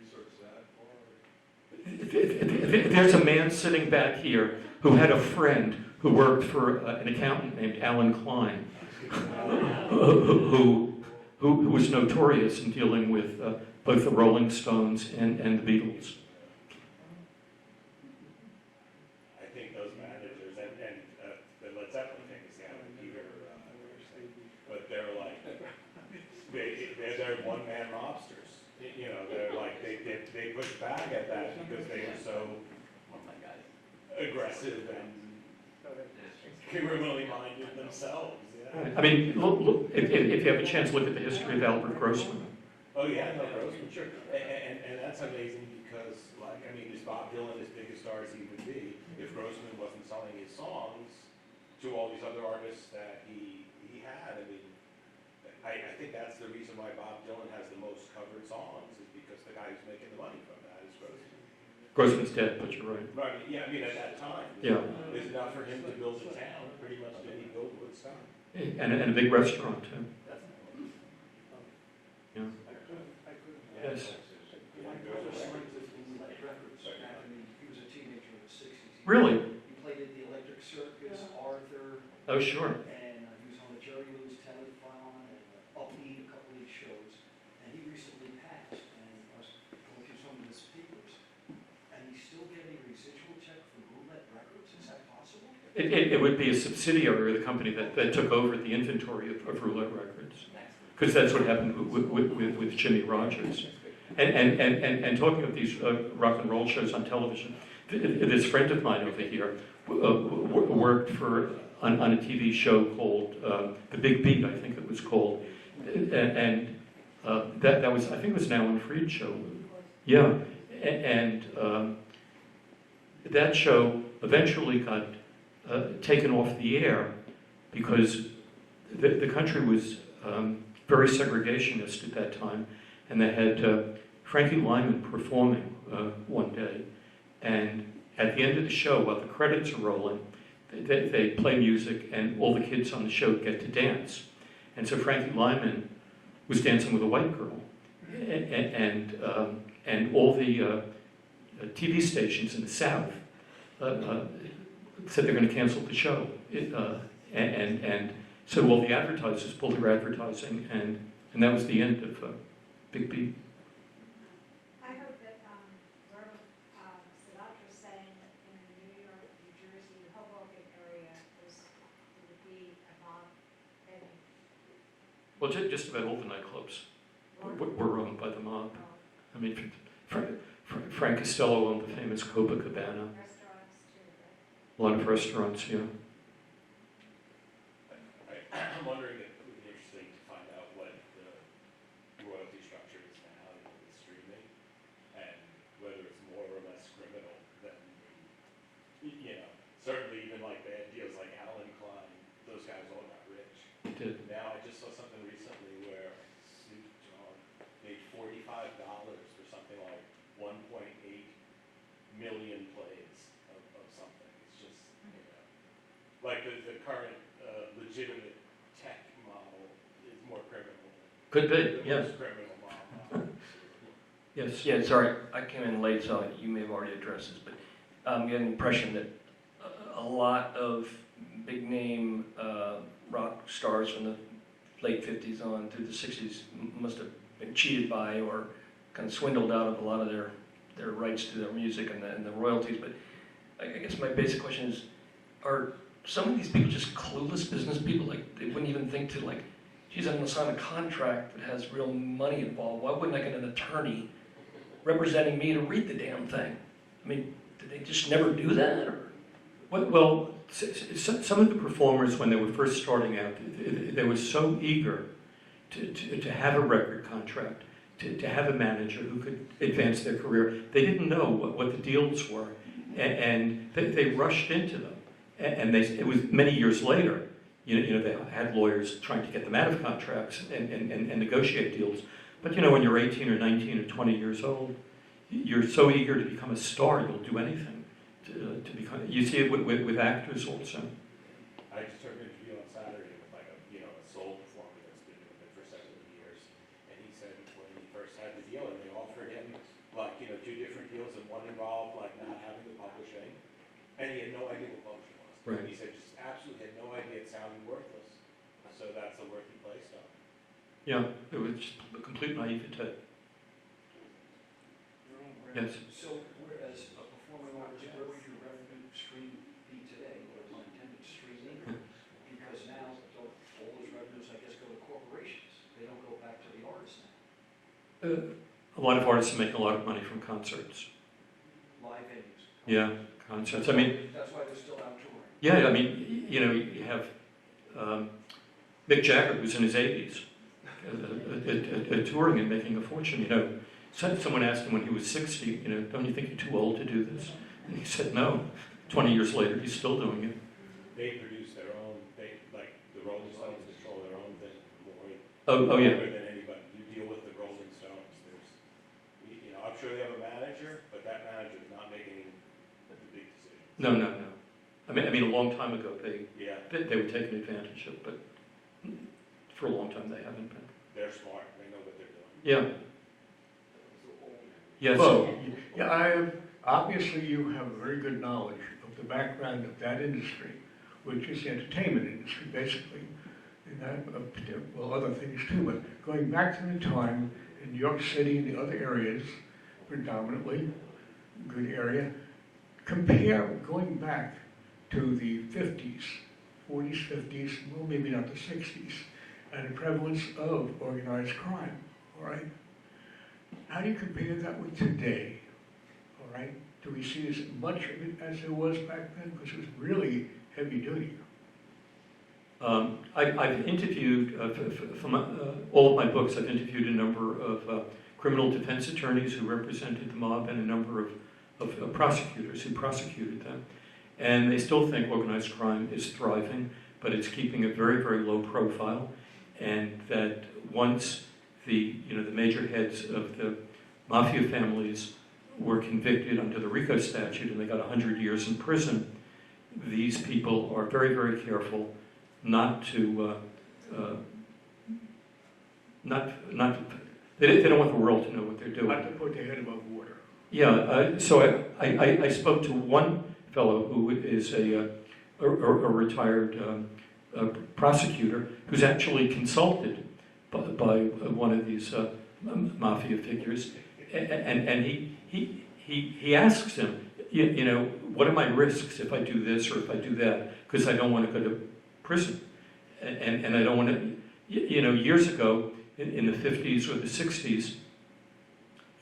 S5: research that far?
S1: There's a man sitting back here who had a friend who worked for an accountant named Alan Klein, who was notorious in dealing with both the Rolling Stones and the Beatles.
S9: I think those managers, and the Led Zeppelin thing is kind of Peter, but they're like, they're one-man mobsters. They're like, they push back at that because they are so aggressive and criminally minded themselves. Yeah.
S1: I mean, look, if you have a chance, look at the history of Albert Grossman.
S9: Oh yeah, no, Grossman, sure. And that's amazing because, is Bob Dylan as big a star as he would be if Grossman wasn't selling his songs to all these other artists that he had? I think that's the reason why Bob Dylan has the most covered songs is because the guy who's making the money from that is Grossman.
S1: Grossman's dead, but you're right.
S9: Right, yeah, at that time.
S1: Yeah.
S9: There's enough for him to build a town, pretty much did he build Woodstock.
S1: And a big restaurant, too. Yeah. Yes.
S2: My brother signed with Bootlegged Records back he was a teenager in the 60s.
S1: Really?
S2: He played at the Electric Circus, Arthur,
S1: Oh, sure.
S2: and he was on the Jerry Lewis Telethon and Upbeat, a couple of these shows. And he recently passed, and I was going through some of his papers, and he's still getting a residual check from Bootlegged Records. Is that possible?
S1: It would be a subsidiary of the company that took over the inventory of Roulette Records. Because that's what happened with Jimmy Rogers. And talking of these rock and roll shows on television, this friend of mine over here worked on a TV show called The Big Beat, I think it was called. And that was, I think it was an Alan Freed show. Yeah. And that show eventually got taken off the air because the country was very segregationist at that time, and they had Frankie Lyman performing one day, and at the end of the show, while the credits are rolling, they play music, and all the kids on the show get to dance. And so Frankie Lyman was dancing with a white girl, and all the TV stations in the South said they're going to cancel the show, and so all the advertisers pulled their advertising, and that was the end of Big Beat.
S8: I heard that Sinatra saying that in the New York, New Jersey, Hoboken area, there would be a mob heading.
S1: Well, just about all the nightclubs were owned by the mob. I mean, Frank Costello owned the famous Copacabana.
S8: Restaurants too, right?
S1: A lot of restaurants, yeah.
S9: I'm wondering if it would be interesting to find out what the royalty structure is now with streaming, and whether it's more or less criminal than, certainly even like bad deals like Alan Klein, those guys all got rich.
S1: They did.
S9: Now, I just saw something recently where Snoop Dogg made $45 for something like 1.8 million plays of something. It's just, like the current legitimate tech model is more criminal.
S1: Could be,
S9: than
S1: yes.
S9: most criminal models.
S1: Yes.
S11: Yeah, sorry, I came in late, so you may have already addressed this, but I'm getting the impression that a lot of big name rock stars from the late 50s on through the 60s must have been cheated by or kind of swindled out of a lot of their rights to their music and the royalties. But I guess my basic question is, some of these people just clueless business people, like, they wouldn't even think to like, geez, I'm gonna sign a contract that has real money involved. Why wouldn't I get an attorney representing me to read the damn thing? I mean, did they just never do that, or?
S1: Well, some of the performers, when they were first starting out, they were so eager to have a record contract, to have a manager who could advance their career. They didn't know what the deals were, and they rushed into them. And it was many years later, they had lawyers trying to get them out of contracts and negotiate deals. But when you're 18 or 19 or 20 years old, you're so eager to become a star, you'll do anything to become. You see it with actors also.
S12: I just heard an interview on Saturday with like a soul performer that's been doing it for several years, and he said when he first had the deal, and they offered him like 2 different deals, and one involved like not having the publishing, and he had no idea what publishing was.
S1: Right.
S12: He said just absolutely had no idea, it sounded worthless. So that's the working play stuff.
S1: Yeah, it was just a complete naivete. Yes.
S2: So whereas a performing artist, where would your revenue stream be today, or is intended streaming? Because now all those revenues, I guess, go to corporations. They don't go back to the artist now.
S1: A lot of artists make a lot of money from concerts.
S2: Live venues.
S1: Yeah, concerts. I mean,
S2: That's why they're still out touring.
S1: yeah, I mean, you have Mick Jagger, who's in his 80s, touring and making a fortune. Someone asked him when he was 60, don't you think you're too old to do this? And he said no. 20 years later, he's still doing it.
S12: They produce their own. Like the Rolling Stones control their own thing
S1: Oh yeah.
S12: more than anybody. You deal with the Rolling Stones. I'm sure they have a manager, but that manager is not making the big decisions.
S1: No. I mean, a long time ago, they were taken advantage of, but for a long time they haven't been.
S12: They're smart. They know what they're doing.
S1: Yeah. Yes.
S6: Well, yeah, obviously you have a very good knowledge of the background of that industry, which is the entertainment industry, basically. And that, other things too, but going back to the time in New York City and the other areas, predominantly, good area, compare going back to the 50s, 40s, 50s, well, maybe not the 60s, and the prevalence of organized crime, all right? How do you compare that with today, all right? Do we see as much of it as there was back then? Because it was really heavy duty.
S1: I've interviewed, for all of my books, I've interviewed a number of criminal defense attorneys who represented the mob and a number of prosecutors who prosecuted them. And they still think organized crime is thriving, but it's keeping a very, very low profile. And that once the major heads of the mafia families were convicted under the RICO statute and they got 100 years in prison, these people are very, very careful not to, they don't want the world to know what they're doing.
S6: Not to put their head above water.
S1: Yeah, so I spoke to one fellow who is a retired prosecutor who's actually consulted by one of these mafia figures, and he asks him, what are my risks if I do this or if I do that? Because I don't want to go to prison, and I don't want to. Years ago, in the 50s or the 60s,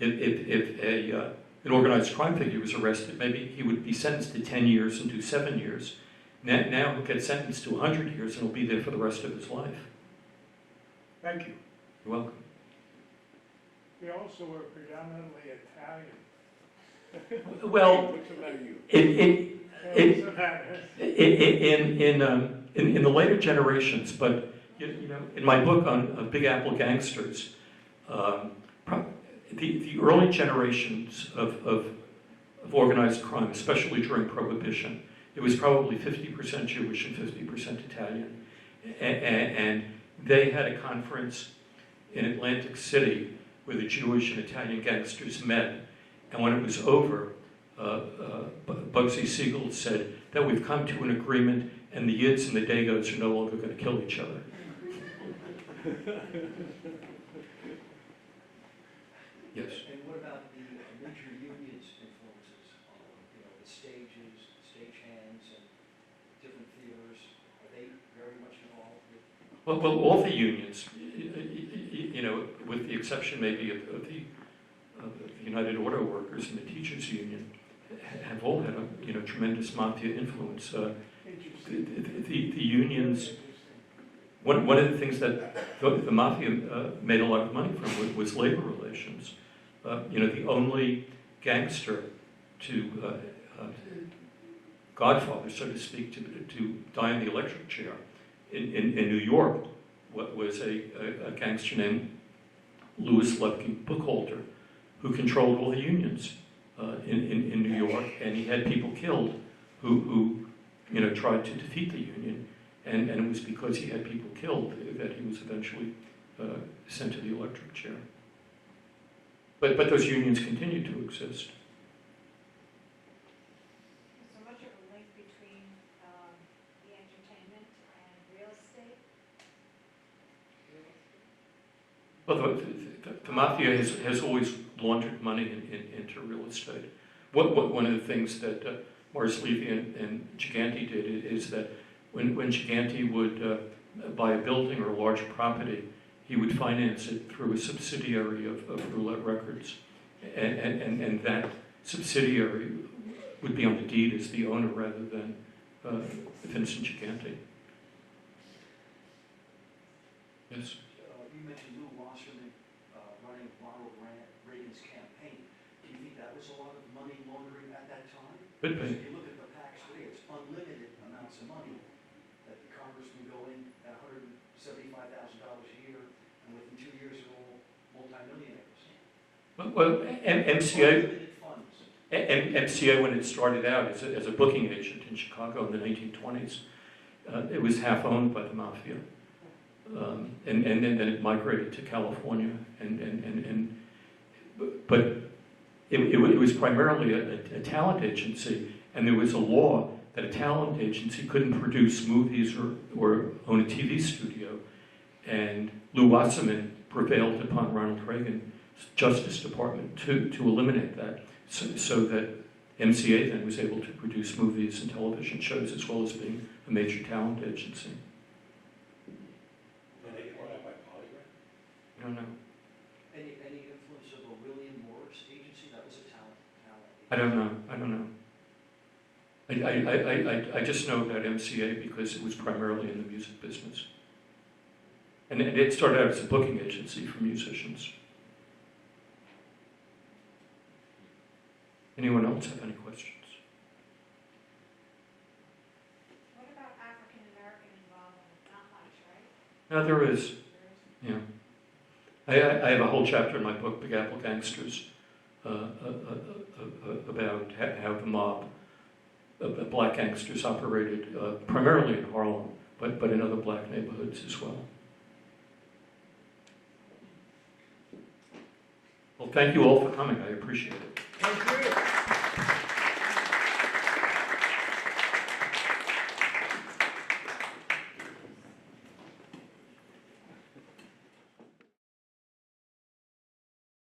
S1: if an organized crime figure was arrested, maybe he would be sentenced to 10 years and do 7 years. Now he'll get sentenced to 100 years and he'll be there for the rest of his life.
S6: Thank you.
S1: You're welcome.
S6: We also were predominantly Italian.
S1: Well,
S6: What's about you?
S1: In the later generations, but in my book on Big Apple Gangsters, the early generations of organized crime, especially during Prohibition, it was probably 50% Jewish and 50% Italian. And they had a conference in Atlantic City where the Jewish and Italian gangsters met. And when it was over, Bugsy Siegel said that we've come to an agreement and the Yids and the Dagos are no longer going to kill each other. Yes.
S2: And what about the major unions' influences on, the stages, stagehands, and different theaters, are they very much involved with?
S1: Well, all the unions, with the exception maybe of the United Auto Workers and the Teachers Union, have all had a tremendous mafia influence. The unions. One of the things that the mafia made a lot of money from was labor relations. The only gangster to godfather, so to speak, to die in the electric chair in New York was a gangster named Louis Lepke Bookholder, who controlled all the unions in New York, and he had people killed who tried to defeat the union, and it was because he had people killed that he was eventually sent to the electric chair. But those unions continue to exist.
S8: Is there much of a link between the entertainment and real estate?
S1: Well, the mafia has always laundered money into real estate. One of the things that Morris Levy and Giganti did is that when Giganti would buy a building or a large property, he would finance it through a subsidiary of Roulette Records. And that subsidiary would be on the deed as the owner rather than Vincent Giganti. Yes?
S2: You mentioned Lou Wasserman running Ronald Reagan's campaign. Do you think that was a lot of money laundering at that time?
S1: Could
S2: Because
S1: be.
S2: if you look at the PACs today, it's unlimited amounts of money that the Congress can go in at $175,000 a year, and within 2 years they're all multimillionaires.
S1: Well, MCA,
S2: Unlimited funds.
S1: MCA, when it started out as a booking agent in Chicago in the 1920s, it was half owned by the mafia. And then it migrated to California, but it was primarily a talent agency, and there was a law that a talent agency couldn't produce movies or own a TV studio, and Lou Wasserman prevailed upon Ronald Reagan's Justice Department to eliminate that, so that MCA then was able to produce movies and television shows as well as being a major talent agency. I don't know.
S2: Any influence of a William Morris agency? That was a talent
S1: I don't know. I just know about MCA because it was primarily in the music business. And it started out as a booking agency for musicians. Anyone else have any questions?
S8: What about African American involvement? Not much, right?
S1: No, there is. Yeah. I have a whole chapter in my book, Big Apple Gangsters, about how the mob, black gangsters operated primarily in Harlem, but in other black neighborhoods as well. Well, thank you all for coming. I appreciate it.